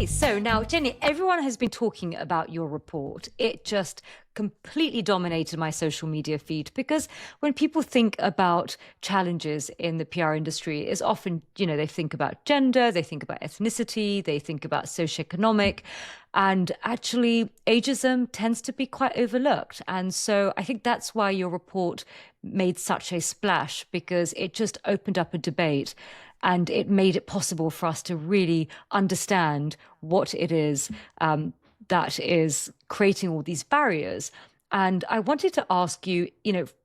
Okay, so now, Jenny, everyone has been talking about your report. It just completely dominated my social media feed because when people think about challenges in the PR industry, it's often, they think about gender, they think about ethnicity, they think about socioeconomic, and actually ageism tends to be quite overlooked. And so I think that's why your report made such a splash, because it just opened up a debate. And it made it possible for us to really understand what it is that is creating all these barriers. And I wanted to ask you,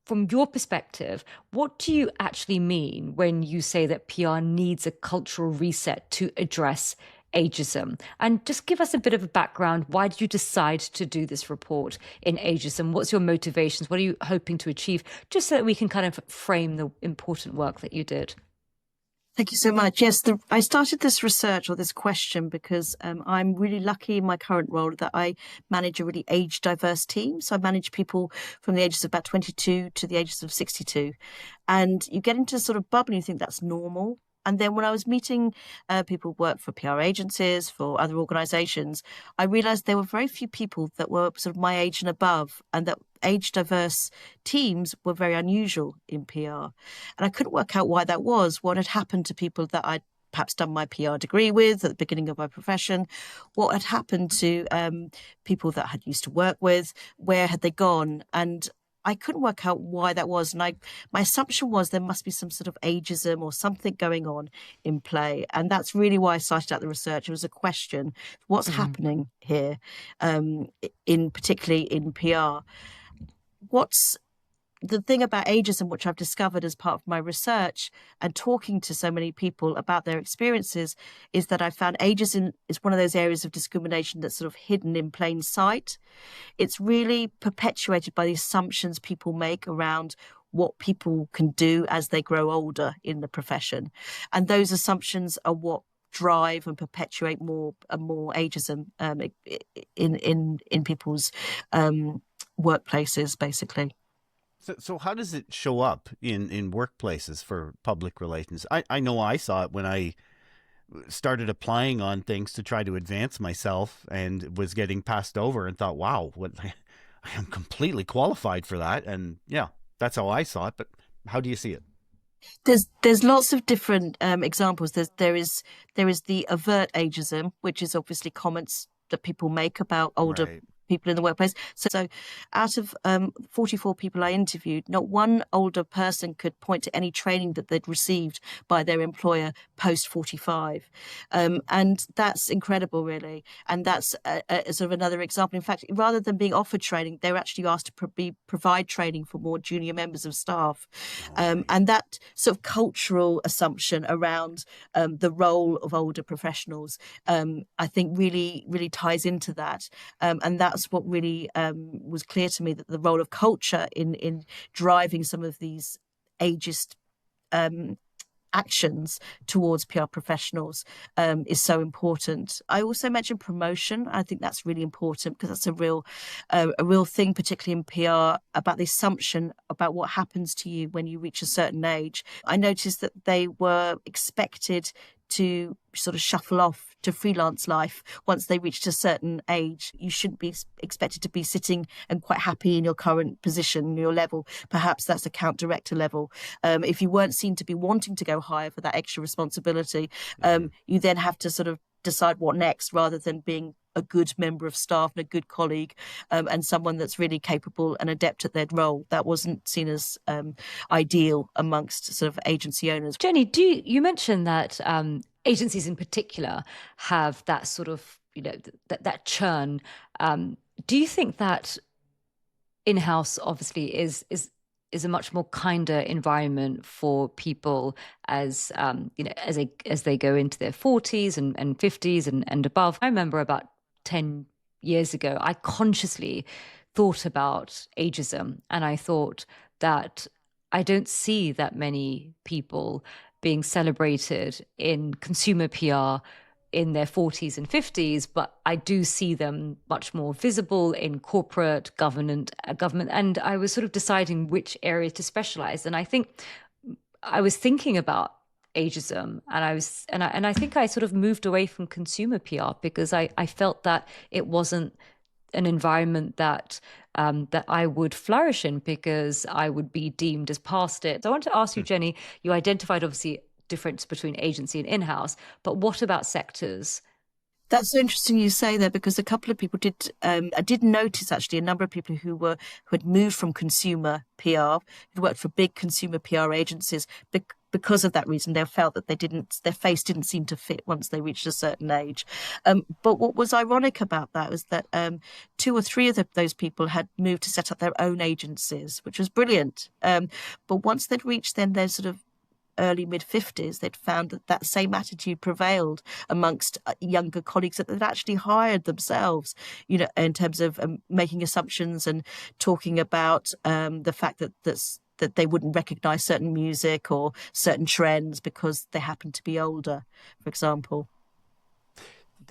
from your perspective, what do you actually mean when you say that PR needs a cultural reset to address ageism? And just give us a bit of a background. Why did you decide to do this report in ageism? What's your motivations? What are you hoping to achieve? Just so that we can kind of frame the important work that you did. Thank you so much. Yes, I started this research or this question because I'm really lucky in my current role that I manage a really age diverse team. So I manage people from the ages of about 22 to the ages of 62. And you get into a sort of bubble and you think that's normal. And then when I was meeting people who work for PR agencies, for other organizations, I realized there were very few people that were sort of my age and above, and that age diverse teams were very unusual in PR. And I couldn't work out why that was, what had happened to people that I'd perhaps done my PR degree with at the beginning of my profession, what had happened to people that I had used to work with, where had they gone? And I couldn't work out why that was. And my assumption was there must be some sort of ageism or something going on in play. And that's really why I started out the research. It was a question, what's happening here, particularly in PR? What's the thing about ageism, which I've discovered as part of my research and talking to so many people about their experiences, is that I found ageism is one of those areas of discrimination that's sort of hidden in plain sight. It's really perpetuated by the assumptions people make around what people can do as they grow older in the profession. And those assumptions are what drive and perpetuate more and more ageism in people's workplaces, basically. So how does it show up in workplaces for public relations? I know I saw it when I started applying on things to try to advance myself and was getting passed over and thought, wow, I am completely qualified for that. And yeah, that's how I saw it. But how do you see it? There's lots of different examples. There is the overt ageism, which is obviously comments that people make about older people in the workplace. So out of 44 people I interviewed, not one older person could point to any training that they'd received by their employer post 45. And that's incredible, really. And that's sort of another example. In fact, rather than being offered training, they were actually asked to provide training for more junior members of staff. And that sort of cultural assumption around the role of older professionals, I think really, really ties into that. And that's what really was clear to me, that the role of culture in driving some of these ageist actions towards PR professionals is so important. I also mentioned promotion. I think that's really important because that's a real thing, particularly in PR, about the assumption about what happens to you when you reach a certain age. I noticed that they were expected to sort of shuffle off to freelance life once they reached a certain age. You shouldn't be expected to be sitting and quite happy in your current position, your level. Perhaps that's account director level. If you weren't seen to be wanting to go higher for that extra responsibility, you then have to sort of decide what next, rather than being a good member of staff and a good colleague and someone that's really capable and adept at their role. That wasn't seen as ideal amongst sort of agency owners. Jenny, you mentioned that agencies in particular have that sort of, that churn. Do you think that in-house obviously is a much more kinder environment for people as as they go into their 40s and 50s and above? I remember about 10 years ago, I consciously thought about ageism, and I thought that I don't see that many people being celebrated in consumer PR in their 40s and 50s, but I do see them much more visible in corporate government. And I was sort of deciding which area to specialize. And I think I was thinking about ageism, and I think I sort of moved away from consumer PR because I felt that it wasn't an environment that I would flourish in because I would be deemed as past it. So I want to ask you, Jenny, you identified obviously difference between agency and in-house, but what about sectors? That's so interesting you say that, because a couple of people did. I did notice actually a number of people who had moved from consumer PR, who worked for big consumer PR agencies, because of that reason. They felt that their face didn't seem to fit once they reached a certain age. But what was ironic about that was that two or three of those people had moved to set up their own agencies, which was brilliant. But once they'd reached then their sort of early mid-50s, they'd found that that same attitude prevailed amongst younger colleagues that they'd actually hired themselves, in terms of making assumptions and talking about the fact that they wouldn't recognize certain music or certain trends because they happened to be older, for example.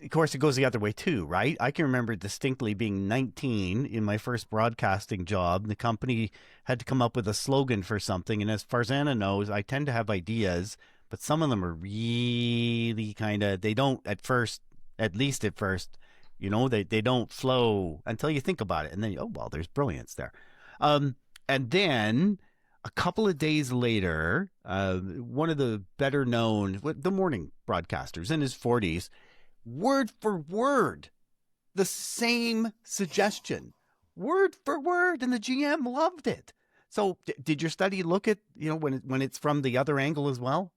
Of course, it goes the other way too, right? I can remember distinctly being 19 in my first broadcasting job. The company had to come up with a slogan for something. And as Farzana knows, I tend to have ideas, but some of them are really they don't at least at first, they don't flow until you think about it. And then, oh, well, there's brilliance there. And then a couple of days later, one of the better known, the morning broadcasters in his 40s, word for word, the same suggestion, word for word, and the GM loved it. So, did your study look at when it's from the other angle as well?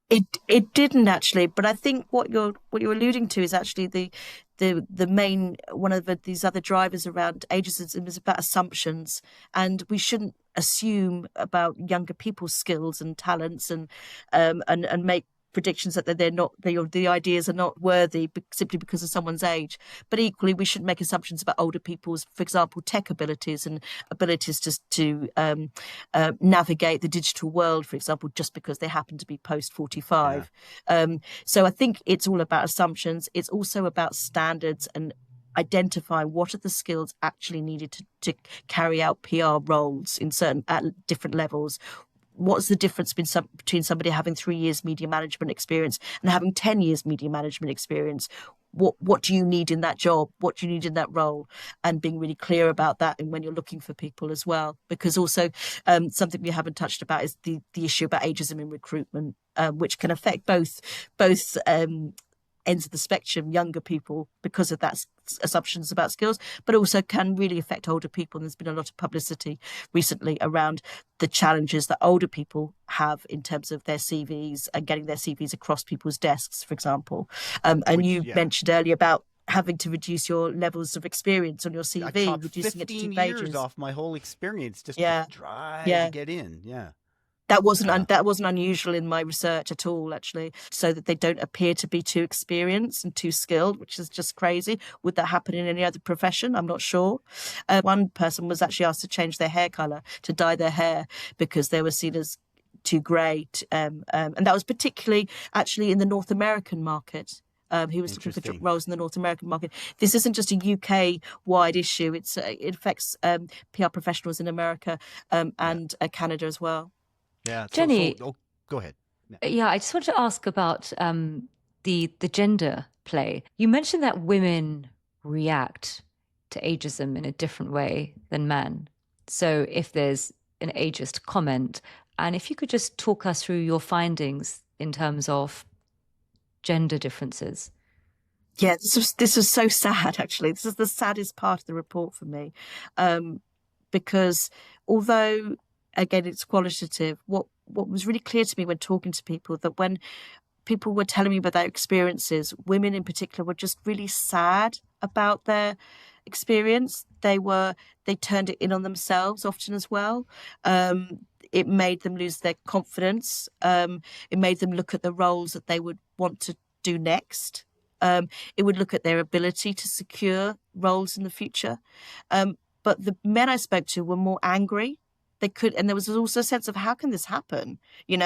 It didn't actually, but I think what you're alluding to is actually the main one of these other drivers around ageism is about assumptions, and we shouldn't assume about younger people's skills and talents and make predictions that they're not, the ideas are not worthy simply because of someone's age. But equally, we shouldn't make assumptions about older people's, for example, tech abilities and abilities to navigate the digital world, for example, just because they happen to be post 45. Yeah. So I think it's all about assumptions. It's also about standards and identify what are the skills actually needed to carry out PR roles at different levels. What's the difference between somebody having 3 years media management experience and having 10 years media management experience? What do you need in that job? What do you need in that role? And being really clear about that, and when you're looking for people as well. Because also something we haven't touched about is the issue about ageism in recruitment, which can affect both ends of the spectrum, younger people, because of that assumptions about skills, but also can really affect older people. And there's been a lot of publicity recently around the challenges that older people have in terms of their CVs and getting their CVs across people's desks, for example. And you mentioned earlier about having to reduce your levels of experience on your CV, reducing it to 2 pages. 15 years off my whole experience just to try to get in. Yeah. That wasn't unusual in my research at all, actually, so that they don't appear to be too experienced and too skilled, which is just crazy. Would that happen in any other profession? I'm not sure. One person was actually asked to change their hair colour, to dye their hair, because they were seen as too grey. And that was particularly actually in the North American market. He was looking for roles in the North American market. This isn't just a UK-wide issue. It affects PR professionals in America and Canada as well. Yeah, Jenny, go ahead. Yeah, I just want to ask about the gender play. You mentioned that women react to ageism in a different way than men. So if there's an ageist comment, and if you could just talk us through your findings in terms of gender differences. Yeah, this was so sad, actually. This is the saddest part of the report for me, because although, again, it's qualitative, what was really clear to me when talking to people, that when people were telling me about their experiences, women in particular were just really sad about their experience. They turned it in on themselves often as well. It made them lose their confidence. It made them look at the roles that they would want to do next. It would look at their ability to secure roles in the future. But the men I spoke to were more angry. And there was also a sense of, how can this happen? And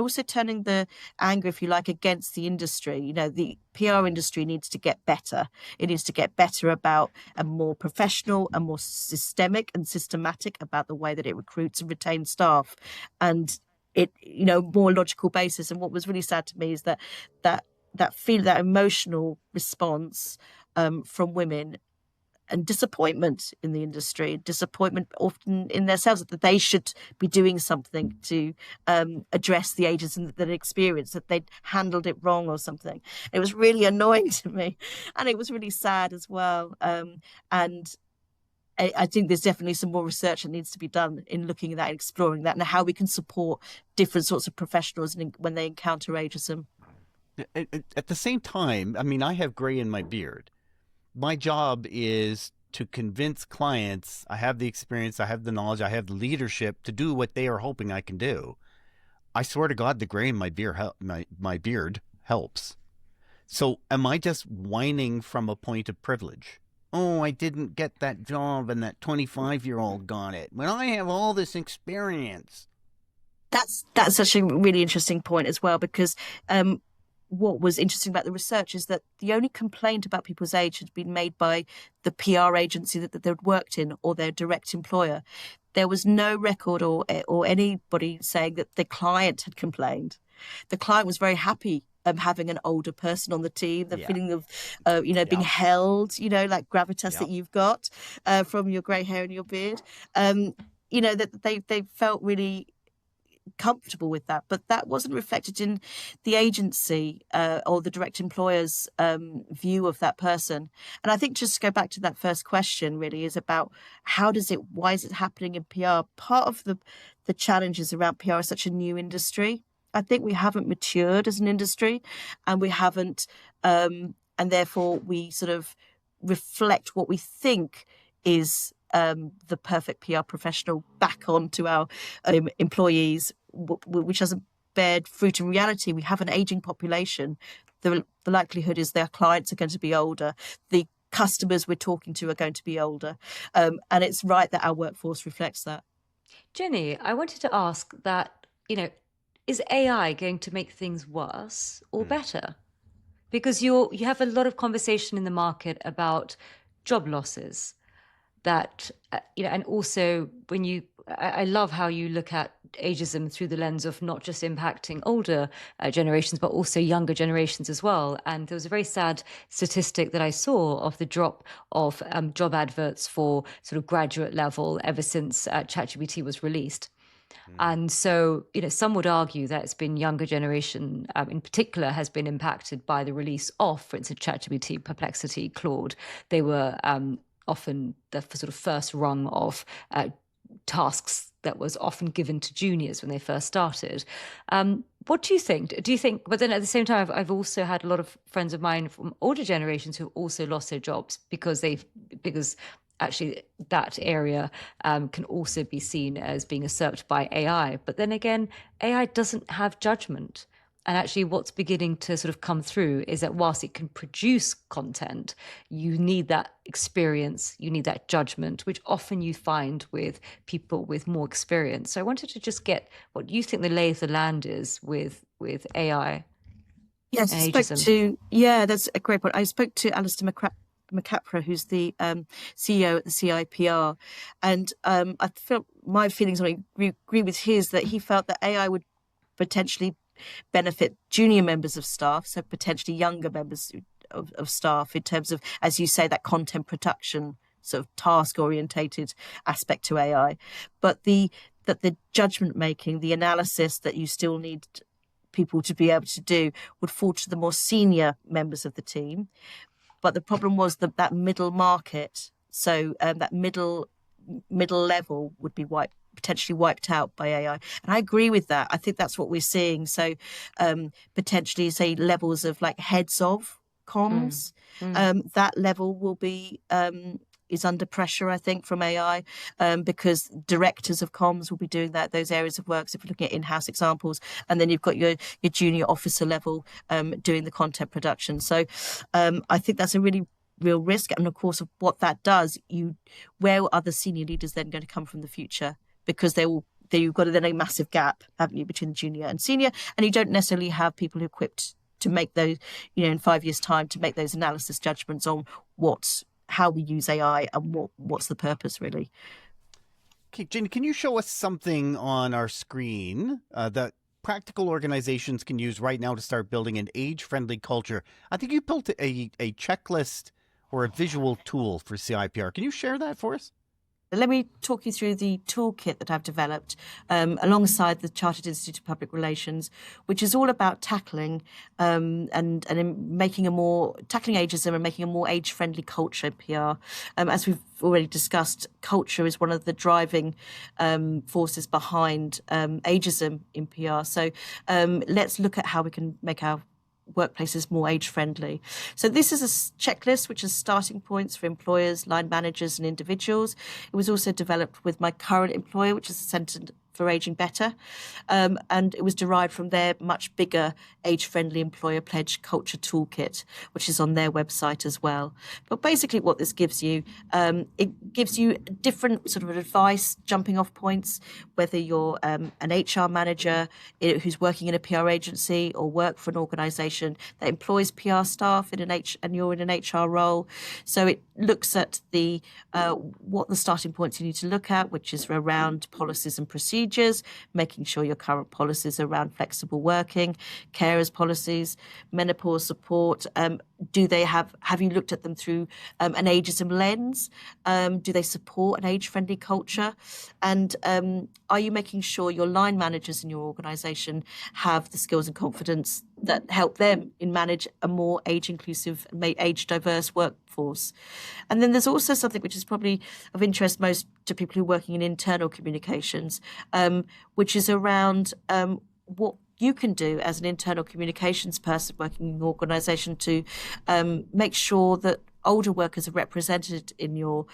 also turning the anger, if you like, against the industry. The PR industry needs to get better. It needs to get better about and more professional and more systemic and systematic about the way that it recruits and retains staff. And it, more logical basis. And what was really sad to me is that emotional response from women, and disappointment in the industry, disappointment often in themselves that they should be doing something to address the ageism that they experienced, that they'd handled it wrong or something. It was really annoying to me, and it was really sad as well. And I think there's definitely some more research that needs to be done in looking at that, exploring that, and how we can support different sorts of professionals when they encounter ageism. At the same time, I mean, I have gray in my beard. My job is to convince clients I have the experience, I have the knowledge, I have the leadership to do what they are hoping I can do. I swear to God, the gray in my beard helps. So am I just whining from a point of privilege? Oh, I didn't get that job and that 25-year-old got it, when I have all this experience. That's such a really interesting point as well, because what was interesting about the research is that the only complaint about people's age had been made by the PR agency that they'd worked in or their direct employer. There was no record or anybody saying that the client had complained. The client was very happy having an older person on the team, the feeling of, being held, like gravitas that you've got from your grey hair and your beard, that they felt really comfortable with that, but that wasn't reflected in the agency or the direct employer's view of that person. And I think, just to go back to that first question, really is about why is it happening in PR? Part of the challenges around PR is such a new industry. I think we haven't matured as an industry, and we haven't, and therefore we sort of reflect what we think is the perfect PR professional back onto our employees, which hasn't bared fruit in reality. We have an aging population. The likelihood is their clients are going to be older. The customers we're talking to are going to be older. And it's right that our workforce reflects that. Jenny, I wanted to ask that, is AI going to make things worse or better? Because you have a lot of conversation in the market about job losses, that and also I love how you look at ageism through the lens of not just impacting older generations, but also younger generations as well. And there was a very sad statistic that I saw of the drop of job adverts for sort of graduate level ever since ChatGPT was released. And so, some would argue that it's been younger generation in particular has been impacted by the release of, for instance, ChatGPT, Perplexity, Claude. They were often the sort of first rung of tasks that was often given to juniors when they first started. What do you think? But then at the same time, I've also had a lot of friends of mine from older generations who also lost their jobs because actually that area can also be seen as being usurped by AI. But then again, AI doesn't have judgment. And actually what's beginning to sort of come through is that whilst it can produce content, you need that experience, you need that judgment, which often you find with people with more experience. So I wanted to just get what you think the lay of the land is with AI. Yes, that's a great point. I spoke to Alistair McCapra, who's the CEO at the CIPR, and I felt my feelings on it agree with his, that he felt that AI would potentially benefit junior members of staff, so potentially younger members of staff, in terms of, as you say, that content production sort of task orientated aspect to AI, but the judgment making, the analysis that you still need people to be able to do would fall to the more senior members of the team. But the problem was that middle market, so that middle level would be potentially wiped out by AI. And I agree with that. I think that's what we're seeing. So potentially, say, levels of like heads of comms, that level will be is under pressure, I think, from AI, because directors of comms will be doing those areas of work. So if you're looking at in-house examples, and then you've got your junior officer level doing the content production. So I think that's a really real risk. And of course, of what that does, where are the senior leaders then going to come from the future? Because you've got then a massive gap, haven't you, between the junior and senior, and you don't necessarily have people equipped to make those, in 5 years' time, to make those analysis judgments on how we use AI and what's the purpose, really. Okay, Jenny, can you show us something on our screen that practical organizations can use right now to start building an age-friendly culture? I think you built a checklist or a visual tool for CIPR. Can you share that for us? Let me talk you through the toolkit that I've developed alongside the Chartered Institute of Public Relations, which is all about tackling and making tackling ageism and making a more age-friendly culture in PR. As we've already discussed, culture is one of the driving forces behind ageism in PR. So let's look at how we can make our workplaces more age friendly. So this is a checklist which is starting points for employers, line managers and individuals. It was also developed with my current employer, which is the Centre for Aging Better, and it was derived from their much bigger age-friendly employer pledge culture toolkit, which is on their website as well. But basically what this gives you, it gives you different sort of advice, jumping off points, whether you're an HR manager who's working in a PR agency or work for an organisation that employs PR staff and you're in an HR role. So it looks at the what the starting points you need to look at, which is around policies and procedures, making sure your current policies around flexible working, carers policies, menopause support. Have you looked at them through an ageism lens? Do they support an age-friendly culture? And are you making sure your line managers in your organisation have the skills and confidence that help them manage a more age-inclusive, age-diverse workforce? And then there's also something which is probably of interest most to people who are working in internal communications, which is around what you can do as an internal communications person working in an organisation to make sure that older workers are represented in your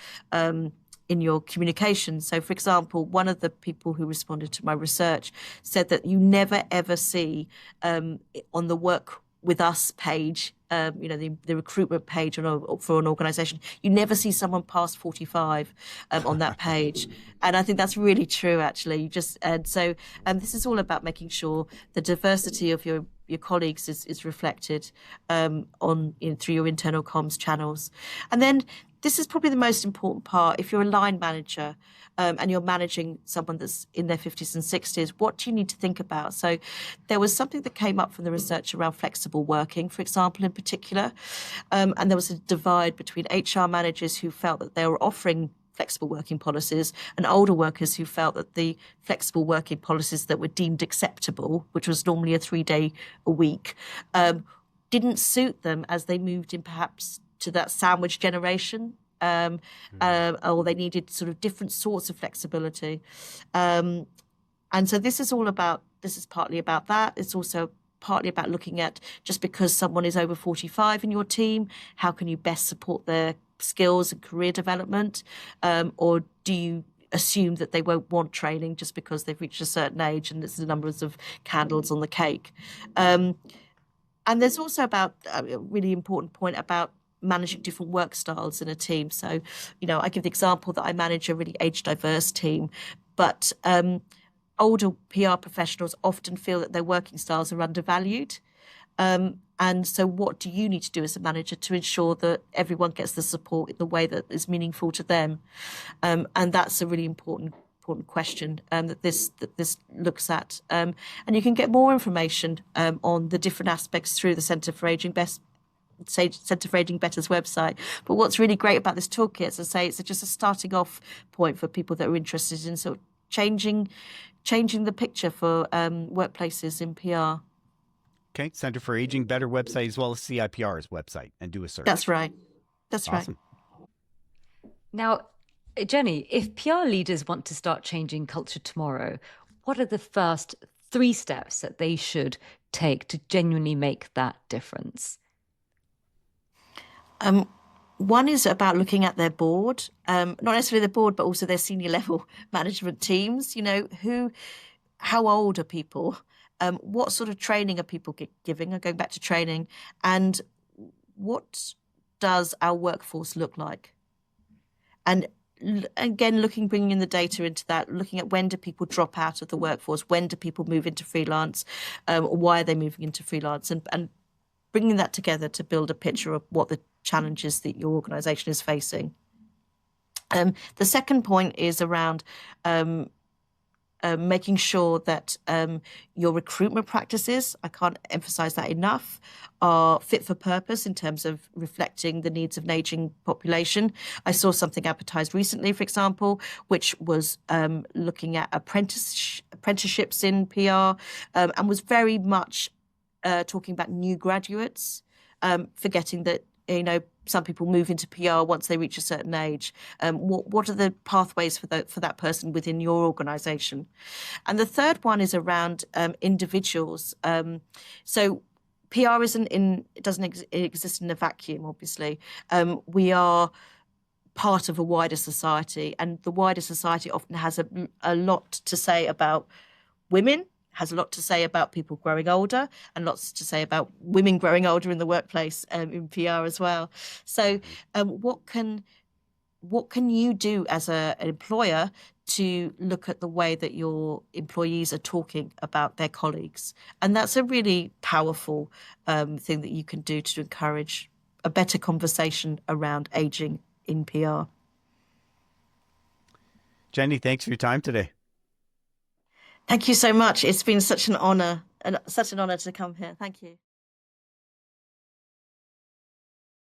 communications. So, for example, one of the people who responded to my research said that you never, ever see on the Work With Us page, the recruitment page for an organisation, you never see someone past 45 on that page. And I think that's really true, actually. This is all about making sure the diversity of your colleagues is reflected through your internal comms channels. And then this is probably the most important part. If you're a line manager and you're managing someone that's in their 50s and 60s, what do you need to think about? So there was something that came up from the research around flexible working, for example, in particular. And there was a divide between HR managers who felt that they were offering flexible working policies and older workers who felt that the flexible working policies that were deemed acceptable, which was normally a 3-day a week, didn't suit them as they moved in perhaps to that sandwich generation, or they needed sort of different sorts of flexibility. And so this is partly about that. It's also partly about looking at, just because someone is over 45 in your team, how can you best support their skills and career development? Or do you assume that they won't want training just because they've reached a certain age and there's the numbers of candles on the cake? And there's also about a really important point about managing different work styles in a team. So, I give the example that I manage a really age-diverse team, but older PR professionals often feel that their working styles are undervalued. And so what do you need to do as a manager to ensure that everyone gets the support in the way that is meaningful to them? And that's a really important question that this looks at. And you can get more information on the different aspects through the Centre for Aging Better's website. But what's really great about this toolkit, as I say, it's just a starting off point for people that are interested in sort of changing the picture for workplaces in PR. Okay, Centre for Aging Better website as well as CIPR's website, and do a search. That's right. That's awesome. Right. Now, Jenny, if PR leaders want to start changing culture tomorrow, what are the first 3 steps that they should take to genuinely make that difference? One is about looking at their board, not necessarily the board, but also their senior level management teams. How old are people? What sort of training are people giving? Going back to training, and what does our workforce look like? And again, bringing in the data into that, looking at when do people drop out of the workforce? When do people move into freelance? Why are they moving into freelance? And bringing that together to build a picture of what the challenges that your organisation is facing. The second point is around making sure that your recruitment practices, I can't emphasize that enough, are fit for purpose in terms of reflecting the needs of an aging population. I saw something advertised recently, for example, which was looking at apprenticeships in PR, and was very much talking about new graduates, forgetting that some people move into PR once they reach a certain age. What are the pathways for that person within your organisation? And the third one is around individuals. So PR it doesn't exist in a vacuum, obviously. We are part of a wider society, and the wider society often has a lot to say about women, has a lot to say about people growing older, and lots to say about women growing older in the workplace, in PR as well. So what can you do as an employer to look at the way that your employees are talking about their colleagues? And that's a really powerful thing that you can do to encourage a better conversation around aging in PR. Jenny, thanks for your time today. Thank you so much. It's been such an honor to come here. Thank you.